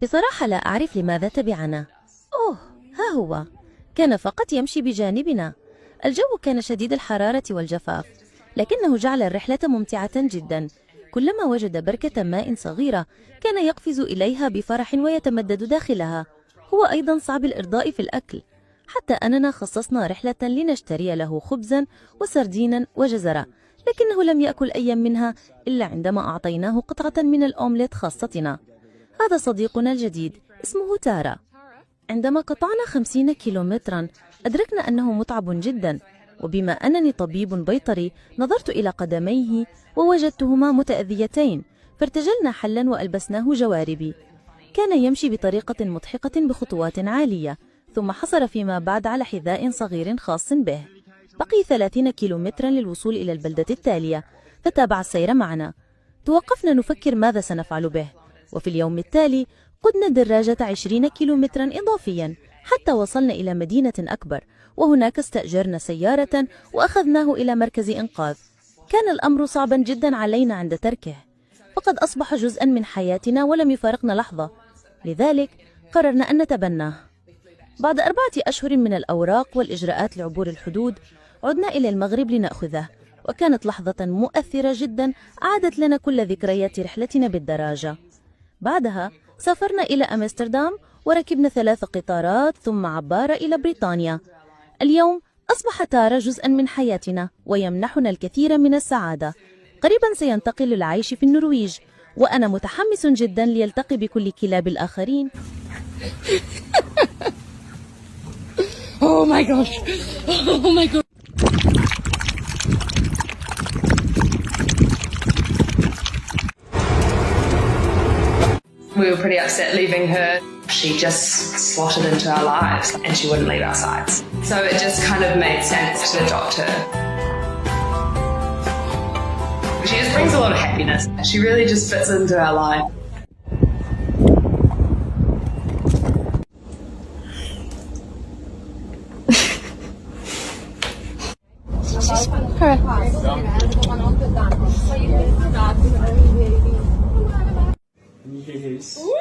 بصراحة لا أعرف لماذا تبعنا. أوه، ها هو. كان فقط يمشي بجانبنا. الجو كان شديد الحرارة والجفاف، لكنه جعل الرحلة ممتعة جدا. كلما وجد بركة ماء صغيرة كان يقفز إليها بفرح ويتمدد داخلها. هو أيضا صعب الإرضاء في الأكل، حتى أننا خصصنا رحلة لنشتري له خبزا وسردينا وجزرة، لكنه لم يأكل أي منها إلا عندما أعطيناه قطعة من الأومليت خاصتنا. هذا صديقنا الجديد اسمه تارا. عندما قطعنا 50 كيلومترا أدركنا أنه متعب جدا، وبما أنني طبيب بيطري نظرت إلى قدميه ووجدتهما متأذيتين، فارتجلنا حلا وألبسناه جواربي. كان يمشي بطريقة مضحكة بخطوات عالية، ثم حصل فيما بعد على حذاء صغير خاص به. بقي 30 كيلومترا للوصول إلى البلدة التالية، فتابع السير معنا. توقفنا نفكر ماذا سنفعل به، وفي اليوم التالي قدنا دراجة 20 كيلومترا إضافيا حتى وصلنا إلى مدينة أكبر، وهناك استأجرنا سيارة وأخذناه إلى مركز إنقاذ. كان الأمر صعبا جدا علينا عند تركه، فقد أصبح جزءا من حياتنا ولم يفارقنا لحظة، لذلك قررنا أن نتبناه. بعد 4 أشهر من الأوراق والإجراءات لعبور الحدود عدنا إلى المغرب لنأخذه، وكانت لحظة مؤثرة جدا أعادت لنا كل ذكريات رحلتنا بالدراجة. بعدها سافرنا إلى أمستردام وركبنا 3 قطارات ثم عبارة إلى بريطانيا. اليوم أصبح تارا جزءا من حياتنا ويمنحنا الكثير من السعادة. قريبا سينتقل للعيش في النرويج، وأنا متحمس جدا ليلتقي بكل كلاب الآخرين. Oh my gosh. Oh my god. We were pretty upset leaving her. She just slotted into our lives and she wouldn't leave our sides. So it just kind of made sense to adopt her. She just brings a lot of happiness. She really just fits into our life. Yes. Woo!